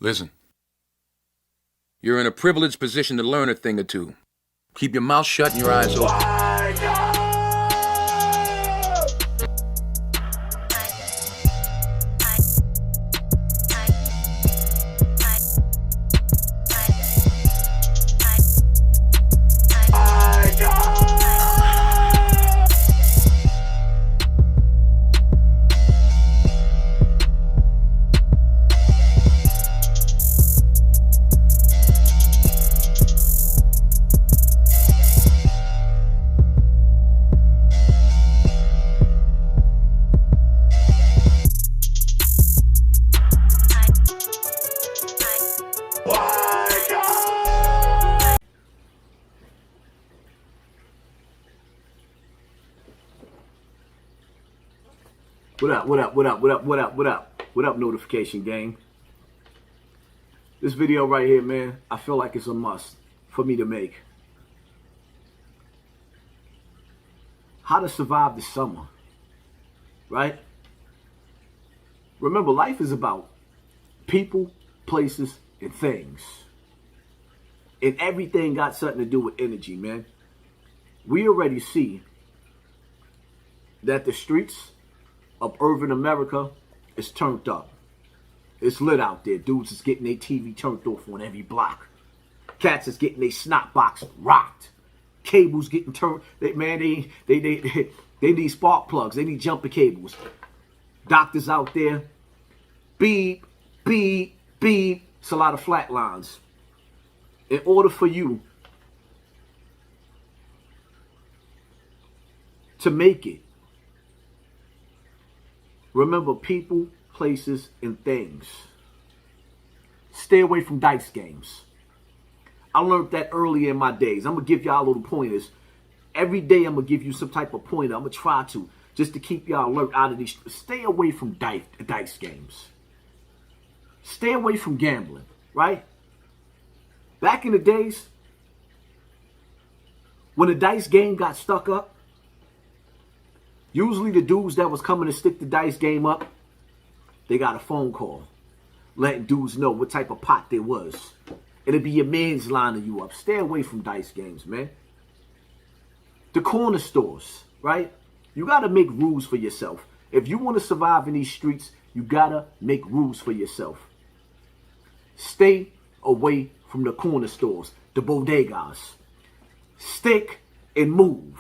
Listen. You're in a privileged position to learn a thing or two. Keep your mouth shut and your eyes open. What up, notification gang? This video right here, man, I feel like it's a must for me to make. How to survive the summer, right? Remember, life is about people, places, and things. And everything got something to do with energy, man. We already see that the streets of urban America is turned up. It's lit out there. Dudes is getting their TV turned off on every block. Cats is getting their snot box rocked. Cables getting turned. They need spark plugs. They need jumper cables. Doctors out there. Beep, beep, beep. It's a lot of flat lines. In order for you to make it, remember people, places, and things. Stay away from dice games. I learned that early in my days. I'm going to give y'all little pointers. Every day I'm going to give you some type of pointer. I'm going to try to, just to keep y'all alert out of these. Stay away from dice games. Stay away from gambling, right? Back in the days, when the dice game got stuck up, usually the dudes that was coming to stick the dice game up, they got a phone call letting dudes know what type of pot there was. It'll be your man's lining you up. Stay away from dice games, man. The corner stores, right? You got to make rules for yourself. If you want to survive in these streets, you got to make rules for yourself. Stay away from the corner stores, the bodegas. Stick and move.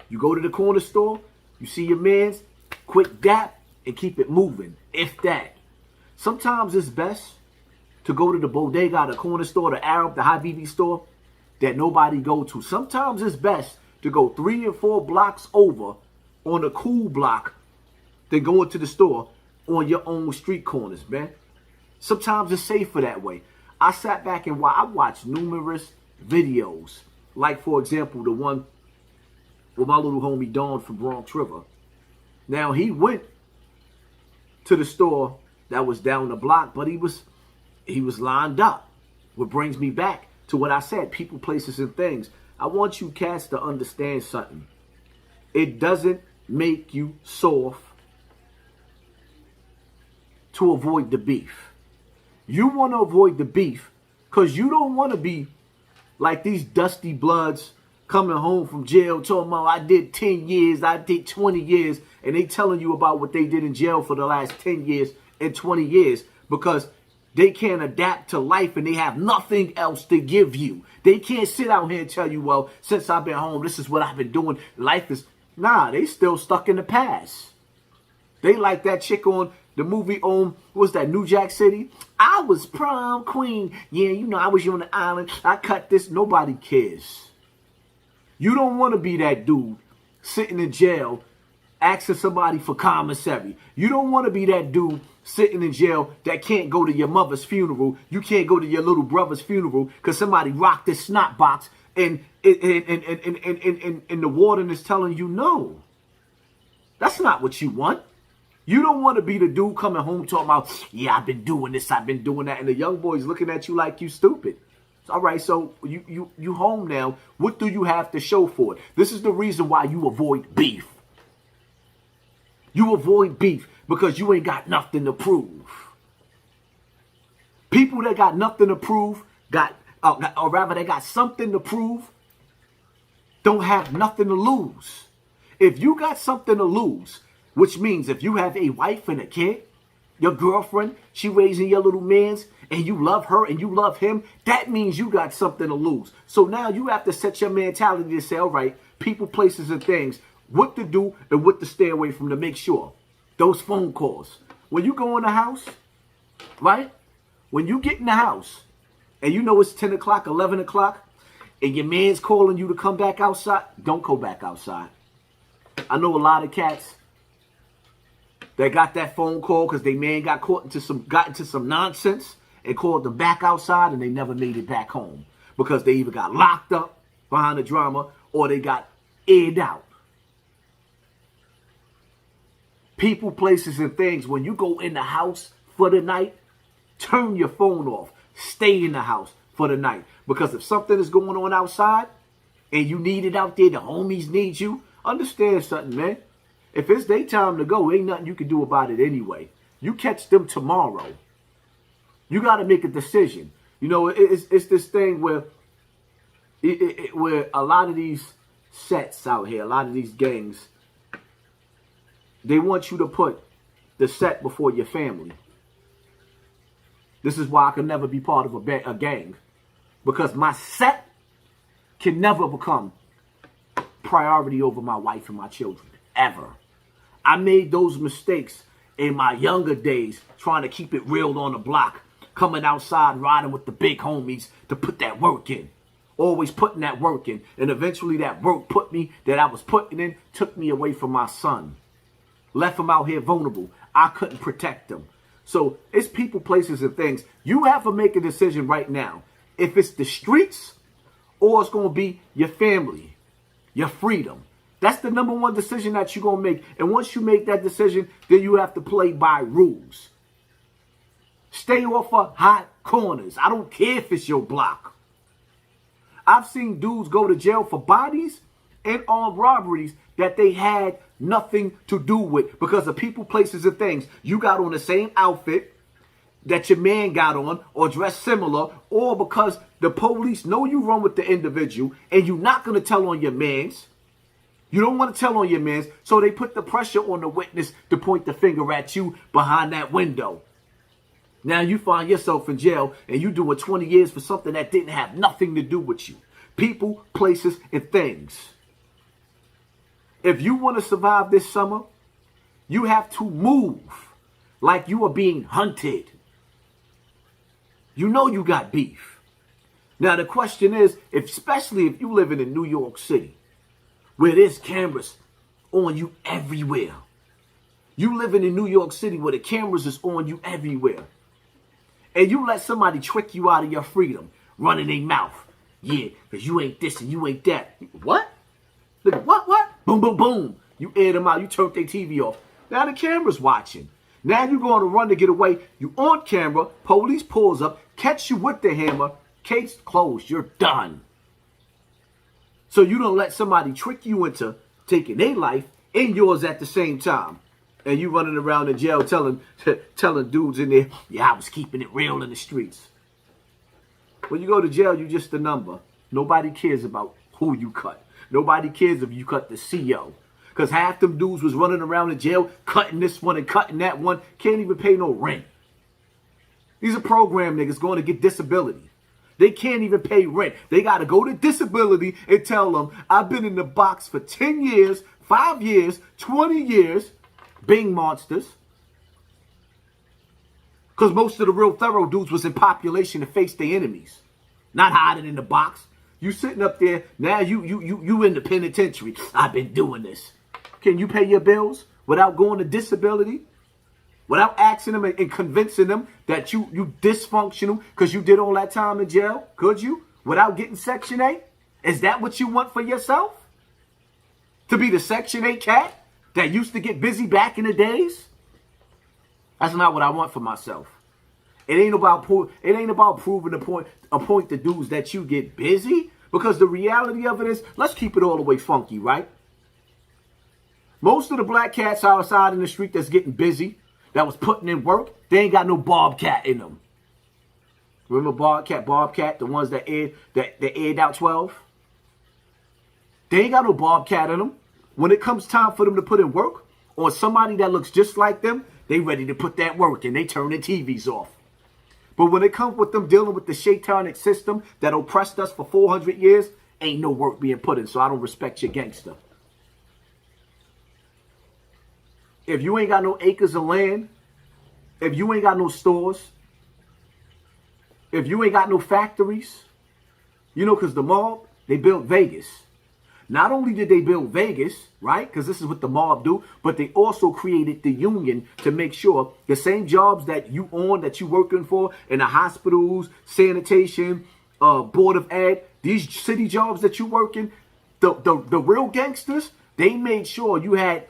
You go to the corner store, you see your mans, quick dap, and keep it moving, if that. Sometimes it's best to go to the bodega, the corner store, the Arab, the Habibi store that nobody go to. Sometimes it's best to go 3 or 4 blocks over on a cool block than going to the store on your own street corners, man. Sometimes it's safer that way. I sat back and I watched numerous videos. Like, for example, the one with my little homie Dawn from Bronx River. Now, he went to the store that was down the block, but he was lined up. What brings me back to what I said, people, places, and things. I want you cats to understand something. It doesn't make you soft to avoid the beef. You want to avoid the beef because you don't want to be like these dusty bloods coming home from jail talking about I did 10 years, I did 20 years, and they telling you about what they did in jail for the last 10 years and 20 years because they can't adapt to life and they have nothing else to give you. They can't sit out here and tell you, well, since I've been home, this is what I've been doing. Life is, nah, they still stuck in the past. They like that chick on the movie on, what's that, New Jack City? I was prom queen. Yeah, you know, I was on the island. I cut this. Nobody cares. You don't want to be that dude sitting in jail asking somebody for commissary. You don't want to be that dude sitting in jail that can't go to your mother's funeral. You can't go to your little brother's funeral because somebody rocked this snot box and the warden is telling you no. That's not what you want. You don't want to be the dude coming home talking about, yeah, I've been doing this, I've been doing that. And the young boy's looking at you like you stupid. All right, so you home now. What do you have to show for it? This is the reason why you avoid beef. You avoid beef because you ain't got nothing to prove. People that got nothing to prove, or rather they got something to prove, don't have nothing to lose. If you got something to lose, which means if you have a wife and a kid, your girlfriend, she raising your little mans, and you love her and you love him, that means you got something to lose. So now you have to set your mentality to say, all right, people, places, and things, what to do and what to stay away from to make sure. Those phone calls. When you go in the house, right? When you get in the house and you know it's 10 o'clock, 11 o'clock, and your man's calling you to come back outside, don't go back outside. I know a lot of cats that got that phone call because they man got into some nonsense and called them back outside, and they never made it back home because they either got locked up behind the drama or they got aired out. People, places, and things, when you go in the house for the night, turn your phone off. Stay in the house for the night. Because if something is going on outside and you need it out there, the homies need you, understand something, man. If it's their time to go, ain't nothing you can do about it anyway. You catch them tomorrow. You got to make a decision. You know, it's this thing where where a lot of these sets out here, a lot of these gangs, they want you to put the set before your family. This is why I can never be part of a gang. Because my set can never become priority over my wife and my children. Ever. I made those mistakes in my younger days, trying to keep it real on the block. Coming outside, riding with the big homies to put that work in. Always putting that work in. And eventually that work that I was putting in took me away from my son. Left him out here vulnerable. I couldn't protect him. So it's people, places, and things. You have to make a decision right now. If it's the streets or it's going to be your family, your freedom. That's the number one decision that you're going to make. And once you make that decision, then you have to play by rules. Stay off of hot corners. I don't care if it's your block. I've seen dudes go to jail for bodies and armed robberies that they had nothing to do with because of people, places, and things. You got on the same outfit that your man got on or dressed similar, or because the police know you run with the individual and you're not going to tell on your mans. You don't want to tell on your mans, so they put the pressure on the witness to point the finger at you behind that window. Now you find yourself in jail and you doing 20 years for something that didn't have nothing to do with you. People, places, and things. If you want to survive this summer, you have to move like you are being hunted. You know you got beef. Now the question is, especially if you living in New York City, where there's cameras on you everywhere. You living in New York City where the cameras is on you everywhere. And you let somebody trick you out of your freedom, running their mouth. Yeah, because you ain't this and you ain't that. What? Look, what? Boom, boom, boom. You air them out. You turn their TV off. Now the camera's watching. Now you go on a run to get away. You on camera. Police pulls up. Catch you with the hammer. Case closed. You're done. So you don't let somebody trick you into taking their life and yours at the same time. And you running around in jail telling dudes in there, yeah, I was keeping it real in the streets. When you go to jail, you're just a number. Nobody cares about who you cut. Nobody cares if you cut the CO. Because half them dudes was running around in jail, cutting this one and cutting that one. Can't even pay no rent. These are program niggas going to get disability. They can't even pay rent. They got to go to disability and tell them, I've been in the box for 10 years, 5 years, 20 years. Bing monsters. Because most of the real thorough dudes was in population to face their enemies. Not hiding in the box. You sitting up there, now you in the penitentiary. I've been doing this. Can you pay your bills without going to disability? Without asking them and convincing them that you dysfunctional because you did all that time in jail? Could you? Without getting Section 8? Is that what you want for yourself? To be the Section 8 cat that used to get busy back in the days? That's not what I want for myself. It ain't about proving a point to dudes that you get busy. Because the reality of it is, let's keep it all the way funky, right? Most of the black cats outside in the street that's getting busy, that was putting in work, they ain't got no bobcat in them. Remember Bobcat, the ones that aired out 12? They ain't got no Bobcat in them. When it comes time for them to put in work on somebody that looks just like them, they ready to put that work and they turn their TVs off. But when it comes with them dealing with the Shaitanic system that oppressed us for 400 years, ain't no work being put in. So I don't respect your gangster. If you ain't got no acres of land, if you ain't got no stores, if you ain't got no factories, you know, because the mob, they built Vegas. Not only did they build Vegas, right, because this is what the mob do, but they also created the union to make sure the same jobs that you working for in the hospitals, sanitation, board of ed, these city jobs that you working, the real gangsters, they made sure you had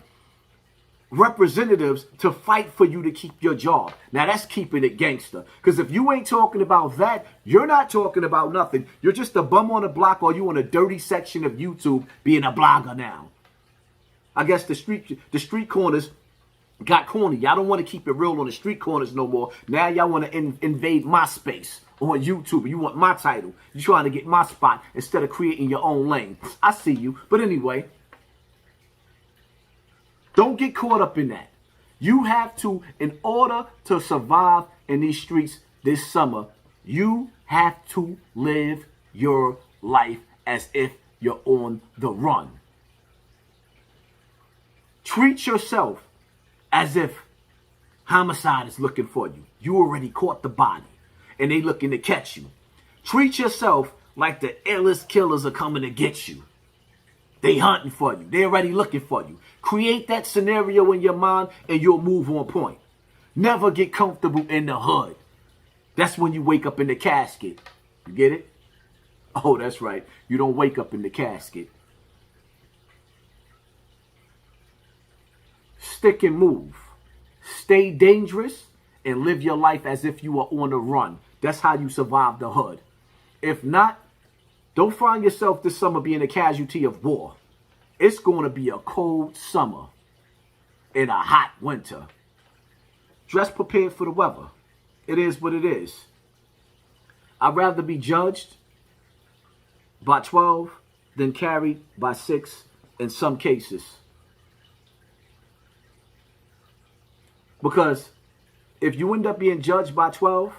representatives to fight for you to keep your job. Now that's keeping it gangster. Because if you ain't talking about that, you're not talking about nothing. You're just a bum on the block, or you in a dirty section of YouTube being a blogger now. I guess the street corners got corny. Y'all don't want to keep it real on the street corners no more. Now y'all want to invade my space on YouTube. You want my title. You're trying to get my spot instead of creating your own lane. I see you. But anyway, don't get caught up in that. You have to, in order to survive in these streets this summer, you have to live your life as if you're on the run. Treat yourself as if homicide is looking for you. You already caught the body and they looking to catch you. Treat yourself like the illest killers are coming to get you. They hunting for you. They already looking for you. Create that scenario in your mind and you'll move on point. Never get comfortable in the hood. That's when you wake up in the casket. You get it? Oh, that's right. You don't wake up in the casket. Stick and move. Stay dangerous and live your life as if you are on the run. That's how you survive the hood. If not, don't find yourself this summer being a casualty of war. It's going to be a cold summer and a hot winter. Dress prepared for the weather. It is what it is. I'd rather be judged by 12 than carried by 6 in some cases. Because if you end up being judged by 12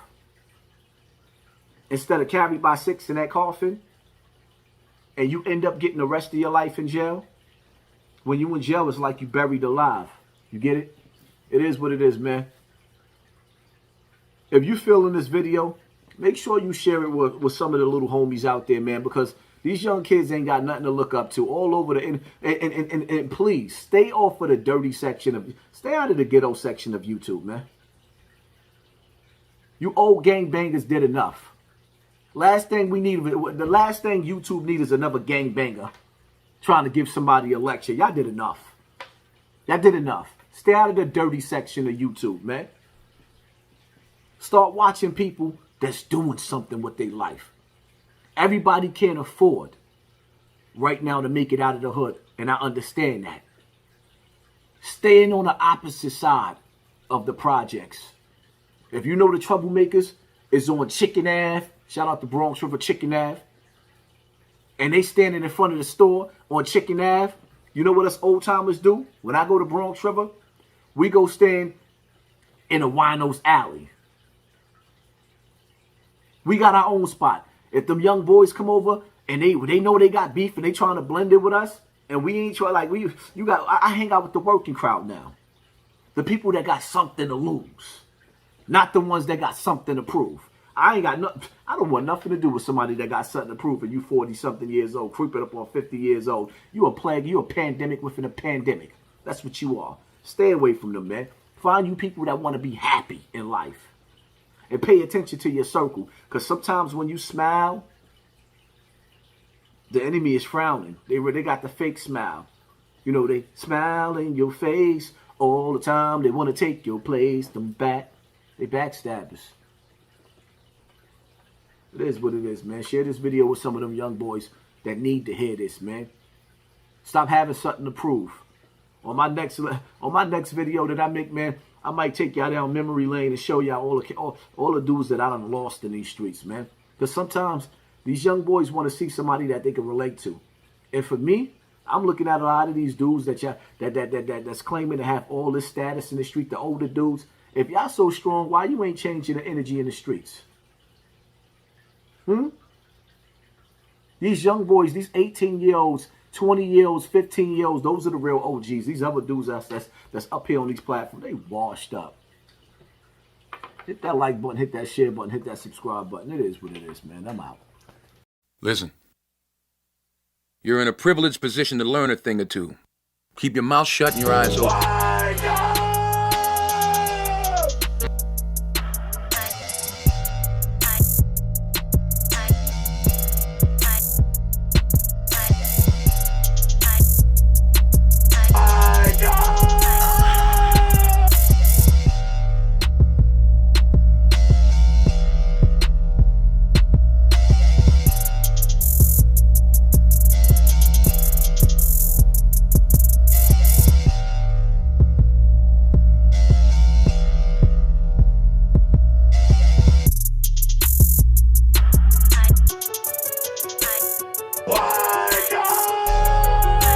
instead of carried by 6 in that coffin, and you end up getting the rest of your life in jail, when you in jail, it's like you buried alive. You get it? It is what it is, man. If you feeling this video, make sure you share it with some of the little homies out there, man, because these young kids ain't got nothing to look up to all over the and please stay off of the dirty section of, stay out of the ghetto section of YouTube, man. You old gangbangers did enough. Last thing we need, the last thing YouTube needs is another gangbanger trying to give somebody a lecture. Y'all did enough. Y'all did enough. Stay out of the dirty section of YouTube, man. Start watching people that's doing something with their life. Everybody can't afford right now to make it out of the hood, and I understand that. Staying on the opposite side of the projects. If you know the troublemakers is on Chicken Ave, shout out to Bronx River Chicken Ave, and they standing in front of the store on Chicken Ave, you know what us old timers do? When I go to Bronx River, we go stand in a wino's alley. We got our own spot. If them young boys come over and they know they got beef and they trying to blend it with us, and we ain't trying, like, I hang out with the working crowd now. The people that got something to lose. Not the ones that got something to prove. I don't want nothing to do with somebody that got something to prove, and you 40-something years old, creeping up on 50 years old. You a plague, you a pandemic within a pandemic. That's what you are. Stay away from them, man. Find you people that want to be happy in life. And pay attention to your circle. Because sometimes when you smile, the enemy is frowning. They got the fake smile. You know, they smile in your face all the time. They want to take your place. They backstabbers. It is what it is, man. Share this video with some of them young boys that need to hear this, man. Stop having something to prove. On my next video that I make, man, I might take y'all down memory lane and show y'all all the dudes that I done lost in these streets, man. Because sometimes these young boys want to see somebody that they can relate to. And for me, I'm looking at a lot of these dudes that's claiming to have all this status in the street, the older dudes. If y'all so strong, why you ain't changing the energy in the streets? These young boys, these 18-year-olds, 20-year-olds, 15-year-olds, those are the real OGs. These other dudes that's up here on these platforms, they washed up. Hit that like button, hit that share button, hit that subscribe button. It is what it is, man. I'm out. Listen. You're in a privileged position to learn a thing or two. Keep your mouth shut and your eyes open.